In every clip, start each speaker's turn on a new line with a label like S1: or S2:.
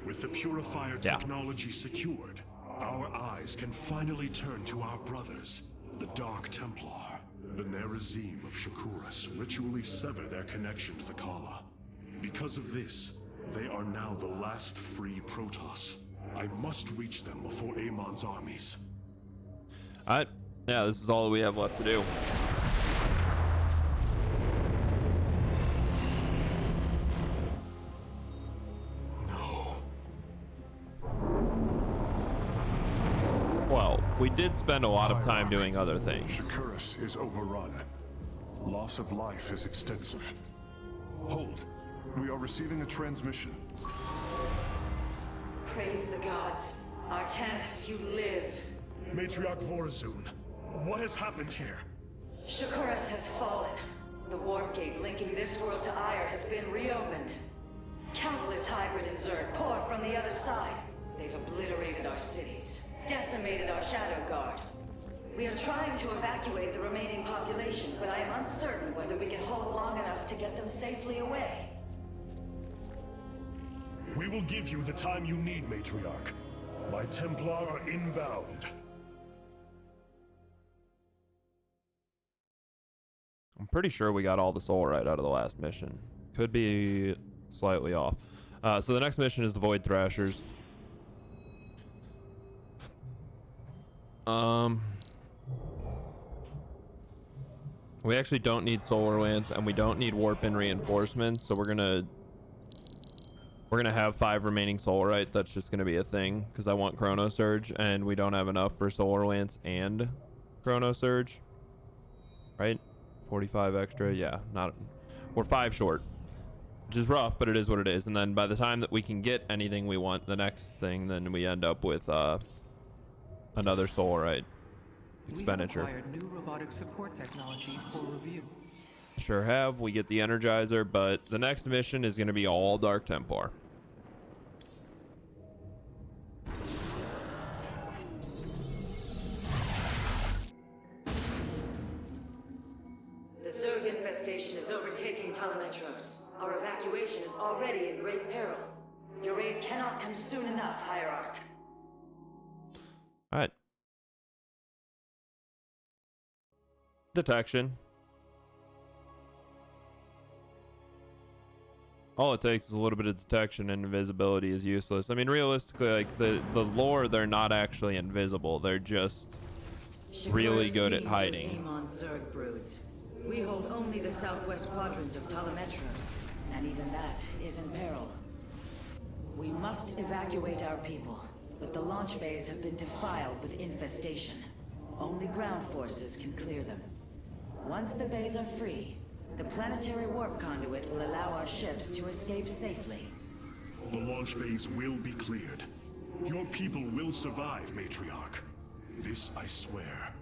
S1: With the purifier technology secured, our eyes can finally turn to our brothers, the Dark Templar. The Nerazim of Shakuras ritually sever their connection to the Khala. Because of this, they are now the last free Protoss. I must reach them before Amon's armies.
S2: Alright. Yeah, this is all we have left to do. Well, we did spend a lot of time doing other things.
S1: Shakuras is overrun. Loss of life is extensive. Hold. We are receiving a transmission.
S3: Praise the gods. Artanis, you live.
S1: Matriarch Vorazun, what has happened here?
S3: Shakuras has fallen. The warp gate linking this world to Ire has been reopened. Countless hybrid and Zerg pour from the other side. They've obliterated our cities, decimated our Shadow Guard. We are trying to evacuate the remaining population, but I am uncertain whether we can hold long enough to get them safely away.
S1: We will give you the time you need, Matriarch. My Templar are inbound.
S2: I'm pretty sure we got all the soul right out of the last mission. Could be slightly off. So the next mission is the Void Thrashers. We actually don't need solar lands, and we don't need warp in reinforcements, so we're gonna have 5 remaining solarite. That's just gonna be a thing because I want Chrono Surge, and we don't have enough for solar lance and Chrono Surge, right? 45 extra. Yeah, we're 5 short, which is rough, but it is what it is. And then by the time that we can get anything we want, the next thing, then we end up with another solarite expenditure.
S4: We acquired new robotic support technology for review.
S2: Sure have. We get the Energizer, but the next mission is going to be all Dark Templar.
S3: The Zerg infestation is overtaking Telemetros. Our evacuation is already in great peril. Your aid cannot come soon enough, Hierarch.
S2: All right. Detection. All it takes is a little bit of detection, and invisibility is useless. I mean, realistically, like the lore, they're not actually invisible. They're just really good at hiding.
S3: Amon Zerg broods. We hold only the southwest quadrant of Telemetros, and even that is in peril. We must evacuate our people, but the launch bays have been defiled with infestation. Only ground forces can clear them. Once the bays are free, the planetary warp conduit will allow our ships to escape safely.
S1: The launch bays will be cleared. Your people will survive, Matriarch. This I swear.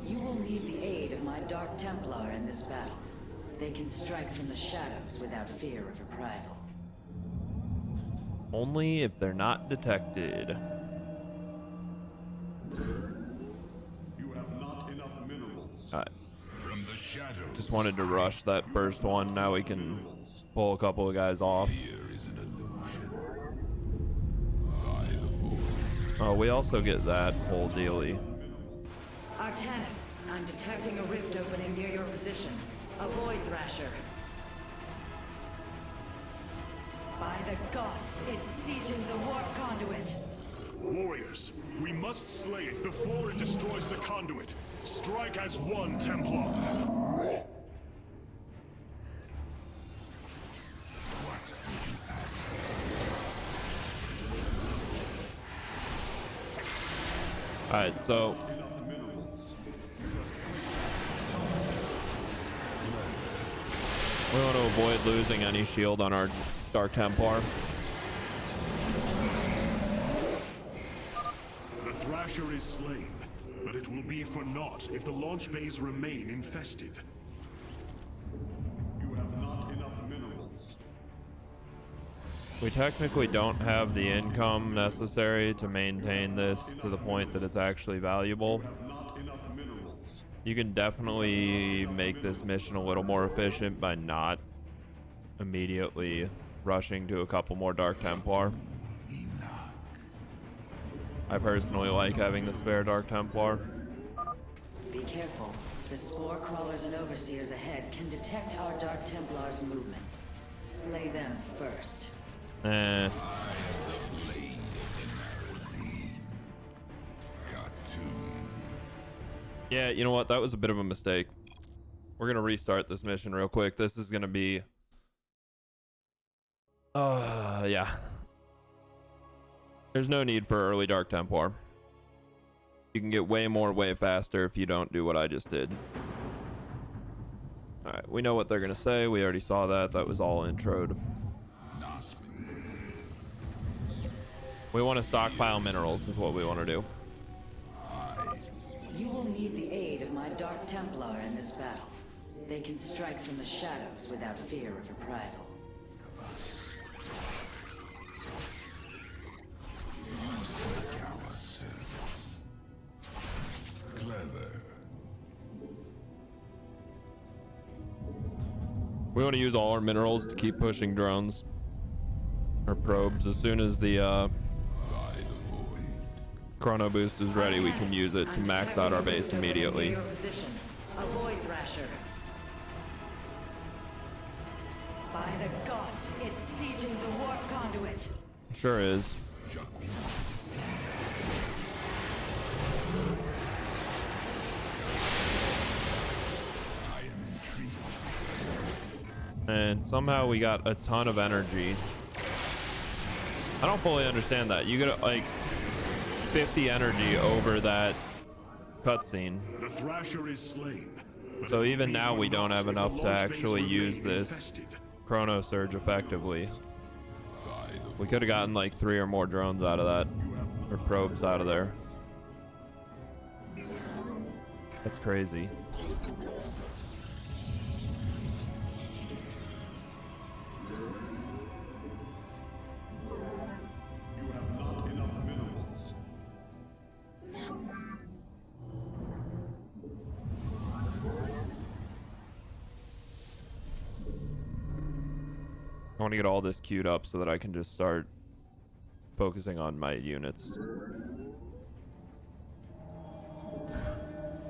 S3: You will need the aid of my Dark Templar in this battle. They can strike from the shadows without fear of reprisal.
S2: Only if they're not detected.
S1: You have not enough minerals.
S2: All right.
S1: From the shadows.
S2: Just wanted to rush that first one. Now we can pull a couple of guys off.
S1: Here is an illusion.
S2: Oh, we also get that whole dealie.
S3: Artanis, I'm detecting a rift opening near your position. A Void Thrasher. By the gods, it's sieging the warp conduit.
S1: Warriors, we must slay it before it destroys the conduit. Strike as one, Templar. What would you ask?
S2: Alright, so we want to avoid losing any shield on our Dark Templar.
S1: The Thrasher is slain, but it will be for naught if the launch bays remain infested. You have not enough minerals.
S2: We technically don't have the income necessary to maintain this to the point that it's actually valuable.
S1: You have not enough minerals.
S2: You can definitely make this mission a little more efficient by not immediately rushing to a couple more Dark Templar. I personally like having the spare Dark Templar.
S3: Be careful. The spore crawlers and overseers ahead can detect our Dark Templars' movements. Slay them first.
S2: Yeah, you know what? That was a bit of a mistake. We're gonna restart this mission real quick. This is gonna be... yeah. There's no need for early Dark Templar. You can get way more, way faster if you don't do what I just did. Alright, we know what they're gonna say. We already saw that. That was all introed. We want to stockpile minerals is what we want to do.
S3: You will need the aid of my Dark Templar in this battle. They can strike from the shadows without fear of reprisal.
S1: Clever.
S2: We want to use all our minerals to keep pushing drones or probes. As soon as the chrono boost is ready, we can use it to max out our base immediately.
S3: Avoid Thrasher. By the gods, it's sieging the warp conduit.
S2: Sure is. And somehow we got a ton of energy. I don't fully understand that. You get like 50 energy over that cutscene.
S1: The Thrasher is slain.
S2: So even now we don't have enough to actually use this chrono surge effectively. We could have gotten like 3 or more drones out of that, or probes out of there. That's crazy. I want to get all this queued up so that I can just start focusing on my units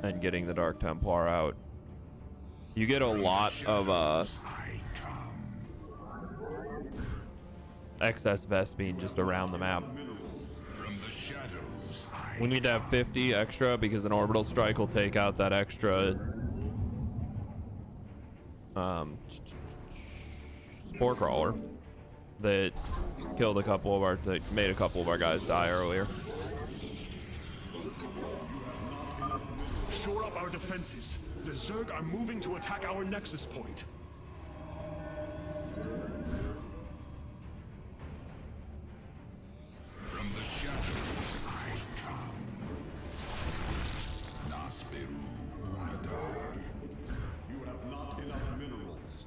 S2: and getting the Dark Templar out. You get a lot of excess Vespene just around the map. We need to have 50 extra because an orbital strike will take out that extra spore crawler that killed a couple of our, that made a couple of our guys die earlier.
S1: Shore up our defenses. The Zerg are moving to attack our nexus point.
S5: From the shadows I come. Nasperu Unadar. You have not enough minerals.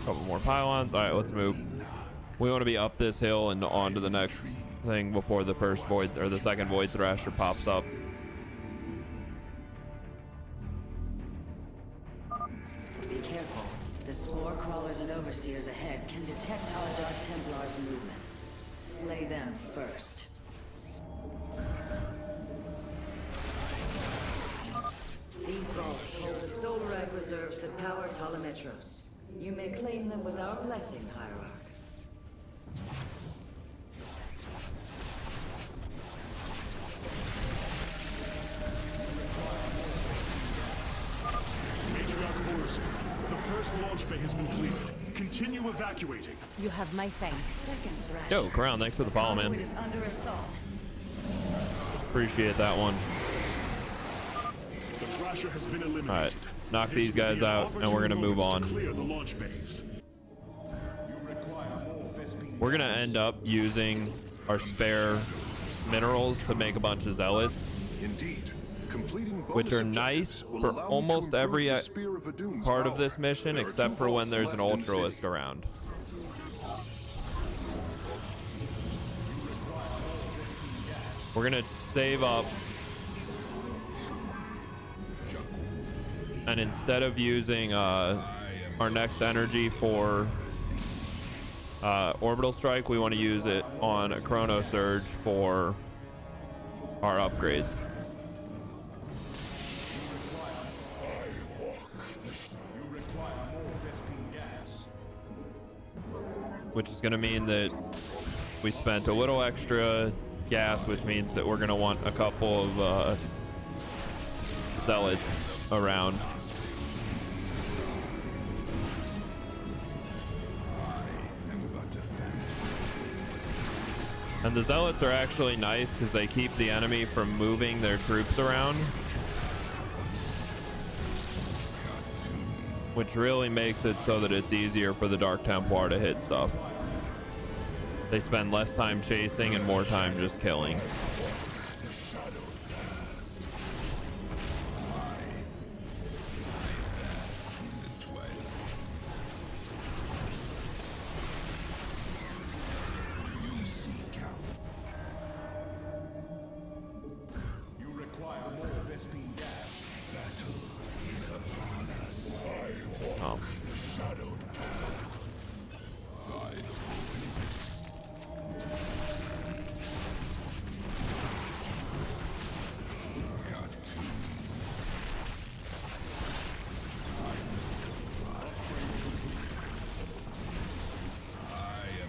S2: Couple more pylons. All right, let's move. We want to be up this hill and on to the next thing before the first void or the second void thrasher pops up.
S3: Be careful. The spore crawlers and overseers ahead can detect our Dark Templars' movements. Slay them first. These vaults hold the Solarite reserves that power Telemetros. You may claim them with our blessing, Hierarch.
S1: Matriarch Horus, the first launch bay has been cleared. Continue evacuating.
S6: You have my thanks.
S3: Second Thrasher.
S2: Yo, Crown, thanks for the follow,
S3: Conduit
S2: man.
S3: is under assault.
S2: Appreciate that one.
S1: The Thrasher has been eliminated.
S2: All right, knock
S1: This
S2: these
S1: will be
S2: guys
S1: an
S2: out, and we're
S1: opportune
S2: gonna move
S1: moment
S2: on.
S1: to clear the launch bays.
S2: We're gonna end up using our spare minerals to make a bunch of zealots,
S1: Indeed. Completing
S2: which are nice for almost every part of this mission, except for when there's an Ultralisk around. We're gonna save up, and instead of using our next energy for orbital strike, we want to use it on a chrono surge for our upgrades. Which is going to mean that we spent a little extra gas, which means that we're going to want a couple of zealots around. And the zealots are actually nice because they keep the enemy from moving their troops around, which really makes it so that it's easier for the Dark Templar to hit stuff. They spend less time chasing and more time just killing.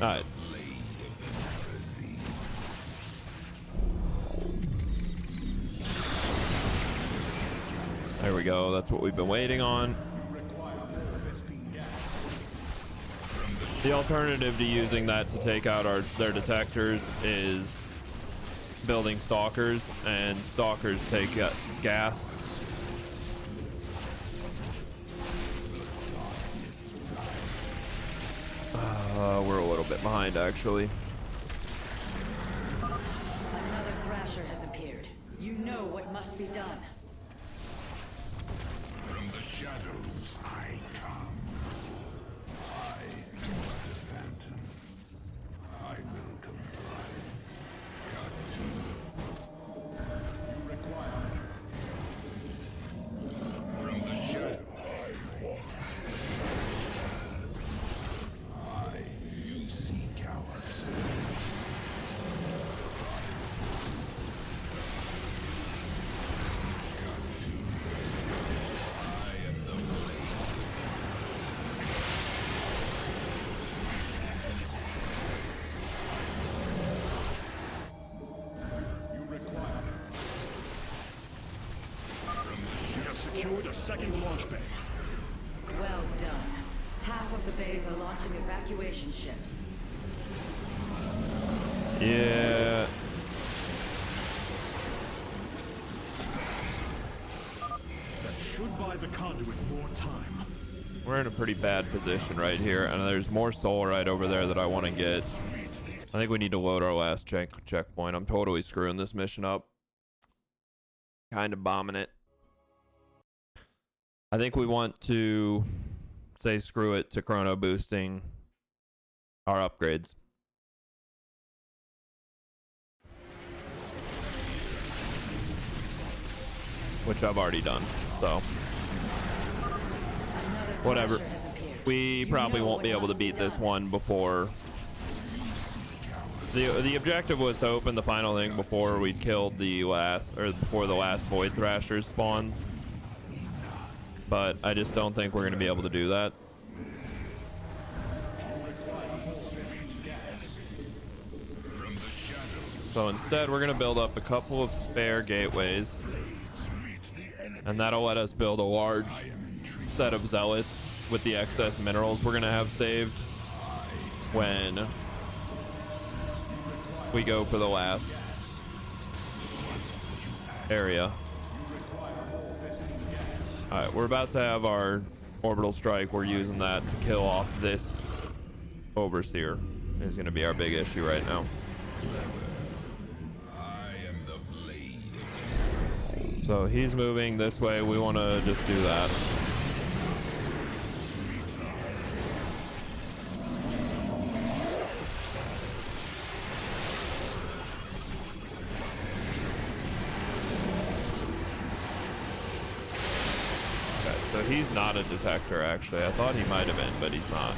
S2: Alright. There we go. That's what we've been waiting on. The alternative to using that to take out their detectors is building stalkers, and stalkers take gas. We're a little bit behind, actually.
S3: Another Thrasher has appeared. You know what must be done.
S5: From the shadows I come. I am but a phantom. I will comply. Got to. You require. From the shadow I walk. You seek our soul. Got to. I am the blade. You require.
S1: We have secured a second launch bay.
S3: Well done. Half of the bays are launching evacuation ships.
S2: Yeah.
S1: That should buy the conduit more time.
S2: We're in a pretty bad position right here, and there's more solarite over there that I want to get. I think we need to load our last checkpoint. I'm totally screwing this mission up. Kind of bombing it. I think we want to say screw it to chrono boosting our upgrades. Which I've already done, so whatever. We probably won't be able to beat this one before. The objective was to open the final thing before we killed the last, or before the last Void Thrashers spawned. But I just don't think we're going to be able to do that. So instead, we're going to build up a couple of spare gateways. And that'll let us build a large set of zealots with the excess minerals we're going to have saved when we go for the last area. Alright, we're about to have our orbital strike. We're using that to kill off this overseer. Is going to be our big issue right now. So he's moving this way. We want to just do that. he's not a detector, actually. I thought he might have been, but he's not.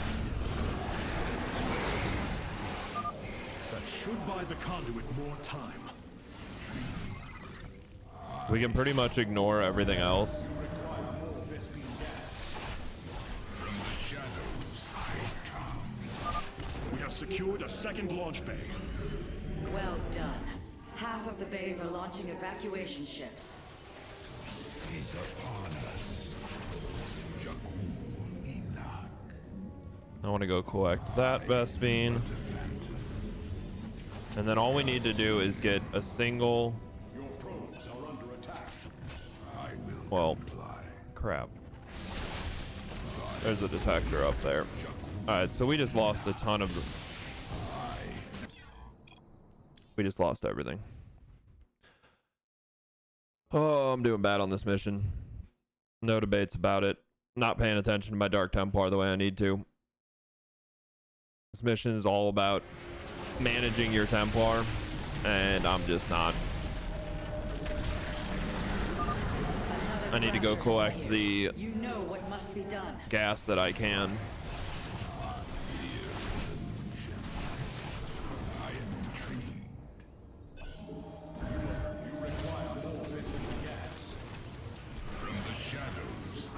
S1: That should buy the conduit more time.
S2: We can pretty much ignore everything else.
S1: We have secured a second launch bay.
S3: Well done. Half of the bays are launching evacuation ships.
S5: Is upon us.
S2: I want to go collect that Vespine. And then all we need to do is get a single...
S5: Your probes are under attack. I will
S2: Well,
S5: comply.
S2: crap. There's a detector up there. Alright, so we just lost a ton of the... We just lost everything. Oh, I'm doing bad on this mission. No debates about it. Not paying attention to my Dark Templar the way I need to. This mission is all about managing your Templar, and I'm just not. I need to go collect the
S3: You know what must be done.
S2: gas that I can.
S5: I am intrigued. You require more Vespine gas. From the shadows I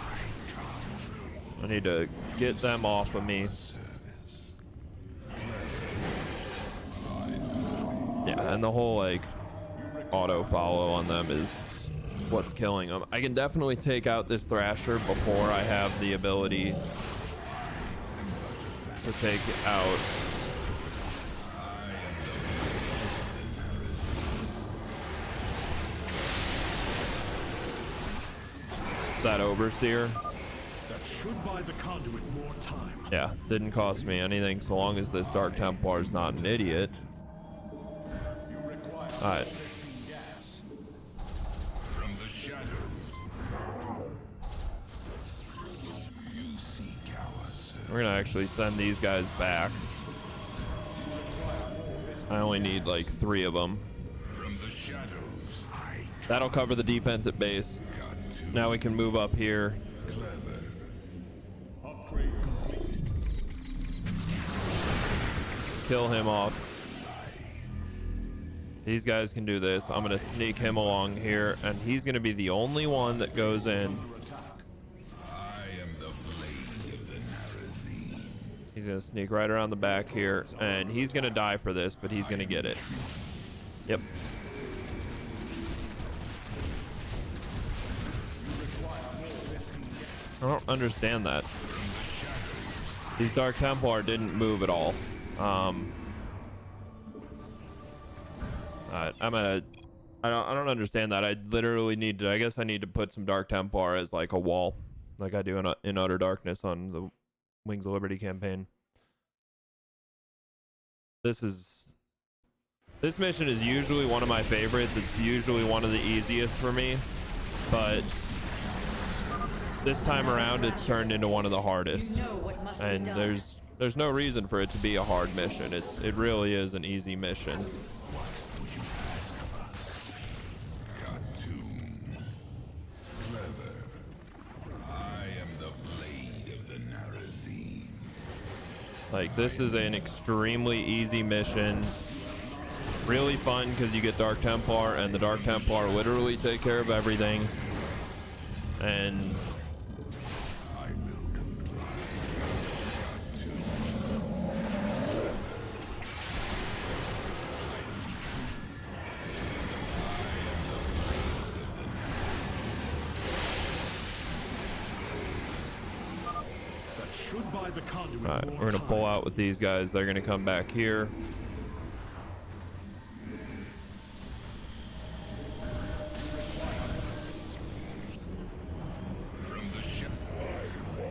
S5: come.
S2: I need to get them off of me. Yeah, and the whole like auto follow on them is what's killing them. I can definitely take out this Thrasher before I have the ability to take out that Overseer.
S1: That should buy the conduit more time.
S2: Yeah, didn't cost me anything so long as this Dark Templar is not an idiot. Alright.
S5: From the shadows. You seek our service.
S2: We're gonna actually send these guys back. I only need like 3 of them.
S5: From the shadows I
S2: That'll cover the defense at base.
S5: got to.
S2: Now we can move up here.
S5: Clever. Upgrade complete.
S2: Kill him off. These guys can do this. I'm gonna sneak him along here, and he's gonna be the only one that goes in.
S5: I am the blade of the Narazine.
S2: He's gonna sneak right around the back here, and he's gonna die for this, but he's gonna get it. Yep. I don't understand that. These Dark Templar didn't move at all. I don't understand that. I literally need to, I guess I need to put some Dark Templar as like a wall, like I do in Utter Darkness on the Wings of Liberty campaign. This mission is usually one of my favorites. It's usually one of the easiest for me, but this time around it's turned into one of the hardest.
S3: You know what must
S2: And
S3: be done.
S2: there's no reason for it to be a hard mission. It really is an easy mission.
S5: Would you ask of us? Cartoon. Clever. I am the blade of the Narazine.
S2: Like, this is an extremely easy mission. Really fun because you get Dark Templar, and the Dark Templar literally take care of everything. And
S5: I will comply. Cartoon.
S1: That should buy the conduit
S2: all right,
S1: more
S2: we're gonna
S1: time.
S2: pull out with these guys. They're gonna come back here.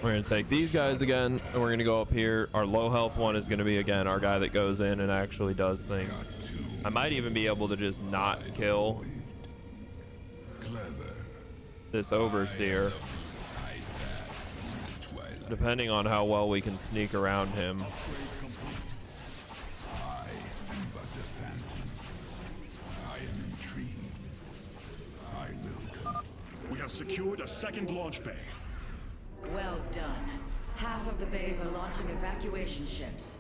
S2: We're gonna take these guys again, and we're gonna go up here. Our low health one is gonna be again our guy that goes in and actually does things. I might even be able to just not kill
S5: Clever.
S2: this Overseer, depending on how well we can sneak around him.
S5: I am but a phantom. I am intrigued. I will come.
S1: We have secured a second launch bay.
S3: of the bays are launching evacuation ships.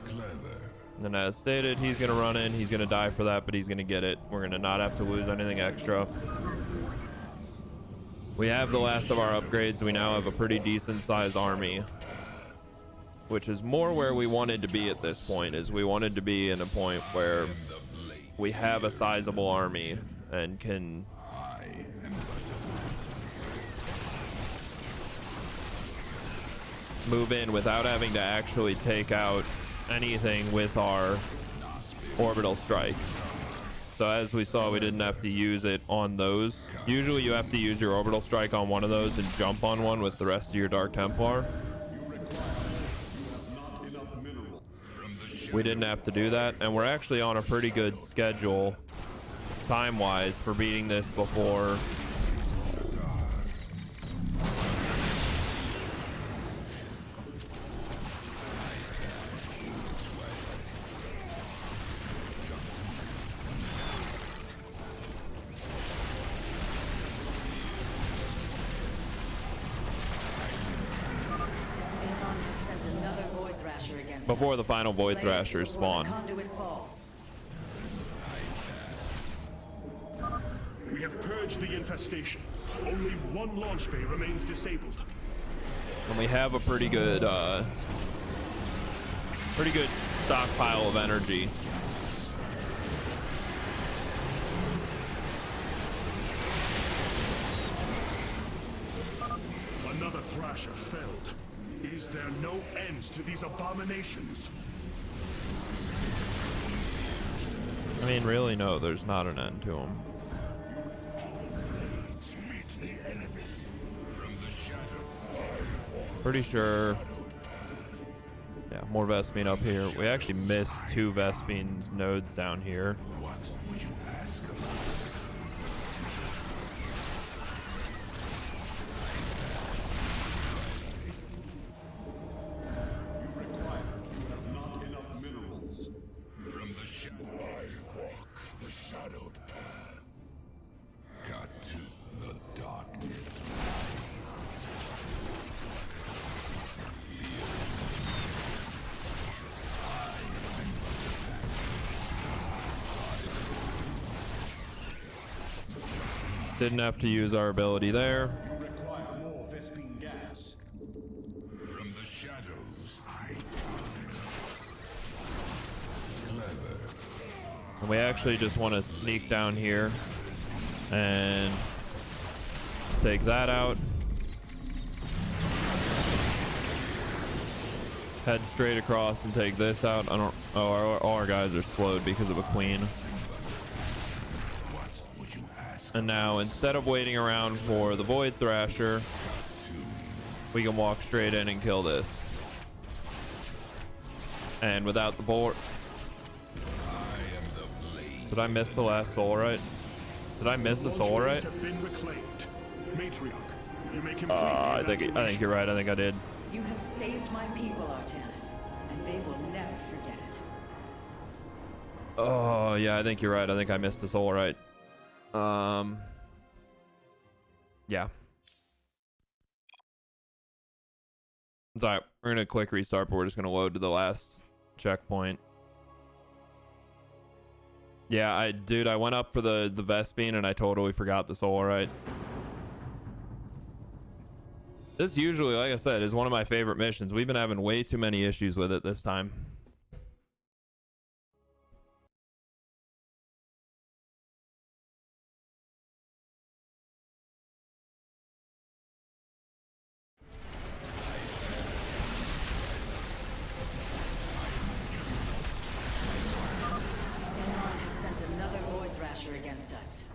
S5: Clever.
S2: And as stated, he's going to run in. He's going to die for that, but he's going to get it. We're going to not have to lose anything extra. We have the last of our upgrades. We now have a pretty decent sized army, which is more where we wanted to be at this point. Is we wanted to be in a point where we have a sizable army and can move in without having to actually take out anything with our orbital strike. So as we saw, we didn't have to use it on those. Usually you have to use your orbital strike on one of those and jump on one with the rest of your Dark Templar. We didn't have to do that, and we're actually on a pretty good schedule time-wise for beating this before the final Void Thrashers spawn.
S1: We have purged the infestation. Only one launch bay remains disabled.
S2: And we have a pretty good stockpile of energy.
S1: Another Thrasher felled. Is there no end to these abominations?
S2: I mean, really, no, there's not an end to them. Pretty sure. Yeah, more Vespene up here. We actually missed 2 Vespene nodes down here.
S5: What would you ask of us?
S2: Didn't have to use our ability there.
S5: You require more Vespene gas. From the shadows, I come. Clever.
S2: And we actually just want to sneak down here and take that out. Head straight across and take this out. I don't. Oh, all our guys are slowed because of a queen. And now, instead of waiting around for the Void Thrasher, we can walk straight in and kill this. And without the board. Did I miss the last Solarite? Did I miss the Solarite? I think you're right. I think I did.
S3: You have saved my people, Artanis, and they will never forget it.
S2: Oh, yeah, I think you're right. I think I missed the Solarite. Yeah. It's alright. We're gonna quick restart, but we're just gonna load to the last checkpoint. Yeah, I went up for the Vespene and I totally forgot the Solarite. This usually, like I said, is one of my favorite missions. We've been having way too many issues with it this time.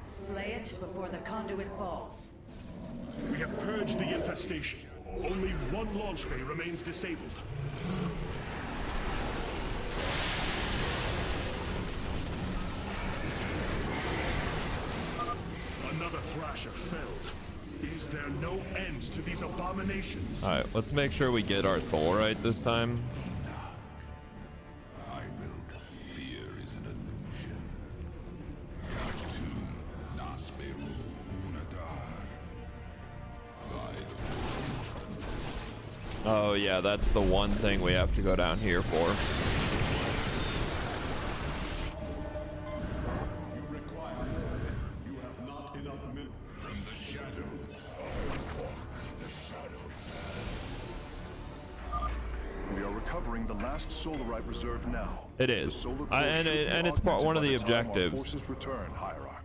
S3: Slay it before the conduit falls.
S1: We have purged the infestation. Only one launch bay remains disabled. Another Thrasher felled. Is there no end to these abominations?
S2: Alright, let's make sure we get our soul right this time.
S5: I will. Fear is an illusion.
S2: Oh yeah, that's the one thing we have to go down here for.
S5: You have not enough minutes. From the shadows, I walk the shadow path.
S6: We are recovering the last solarite reserve now.
S2: It
S6: The
S2: is.
S6: solar core
S2: And
S6: should be
S2: it's part
S6: augmented
S2: one of
S6: by
S2: the
S6: time our
S2: objectives.
S6: Forces return, Hierarch.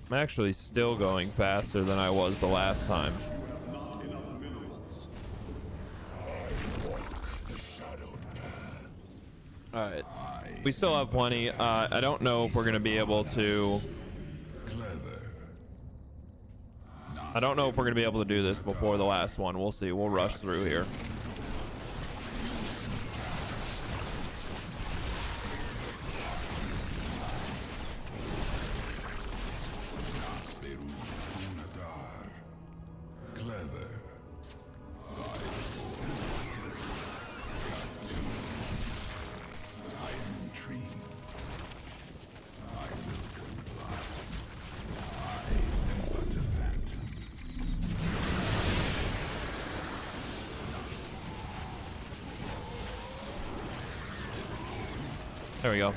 S2: I'm actually still going faster than I was the last time. Alright. We still have plenty. I don't know if we're going to be able to... I don't know if we're going to be able to do this before the last one. We'll see. We'll rush through here. There we go.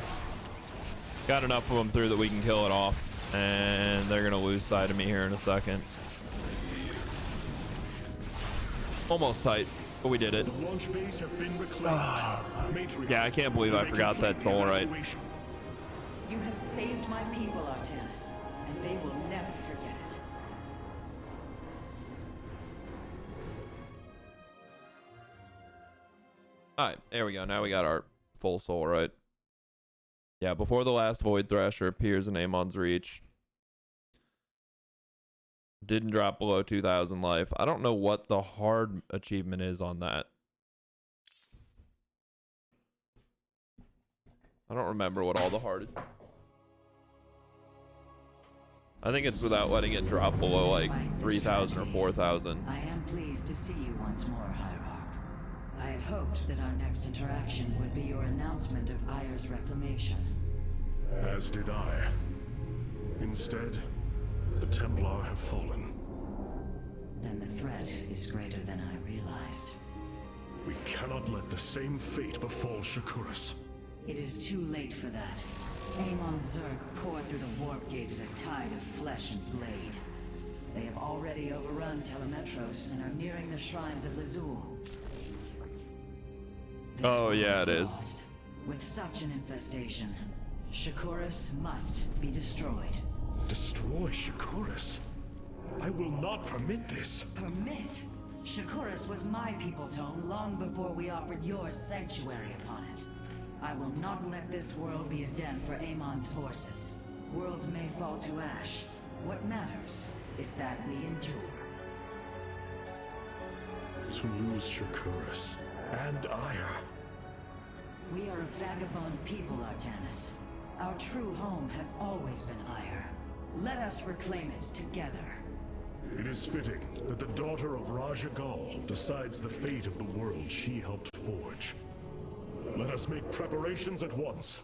S2: Got enough of them through that we can kill it off. And they're going to lose sight of me here in a second. Almost tight, but we did it.
S1: The launch bays have been reclaimed.
S2: Yeah, I can't believe I forgot that solarite.
S3: You have saved my people, Artanis, and they will never forget it.
S2: Alright, there we go. Now we got our full solarite. Yeah, before the last Void Thrasher appears in Amon's reach. Didn't drop below 2,000 life. I don't know what the hard achievement is on that. I don't remember what all the hard... I think it's without letting it drop below like 3,000 or 4,000.
S3: I am pleased to see you once more, Hierarch. I had hoped that our next interaction would be your announcement of Ayer's reclamation.
S1: As did I. Instead, the Templar have fallen.
S3: Then the threat is greater than I realized.
S1: We cannot let the same fate befall Shakuras.
S3: It is too late for that. Amon Zerg poured through the warp gate as a tide of flesh and blade. They have already overrun Telemetros and are nearing the shrines of Lazul.
S2: Oh, yeah, it is.
S3: Lost. With such an infestation, Shakuras must be destroyed.
S1: Destroy Shakuras? I will not permit this.
S3: Permit? Shakuras was my people's home long before we offered yours sanctuary upon it. I will not let this world be a den for Amon's forces. Worlds may fall to ash. What matters is that we endure.
S1: To lose Shakuras and Ayer.
S3: We are a vagabond people, Artanis. Our true home has always been Ayer. Let us reclaim it together.
S1: It is fitting that the daughter of Raja Gal decides the fate of the world she helped forge. Let us make preparations at once.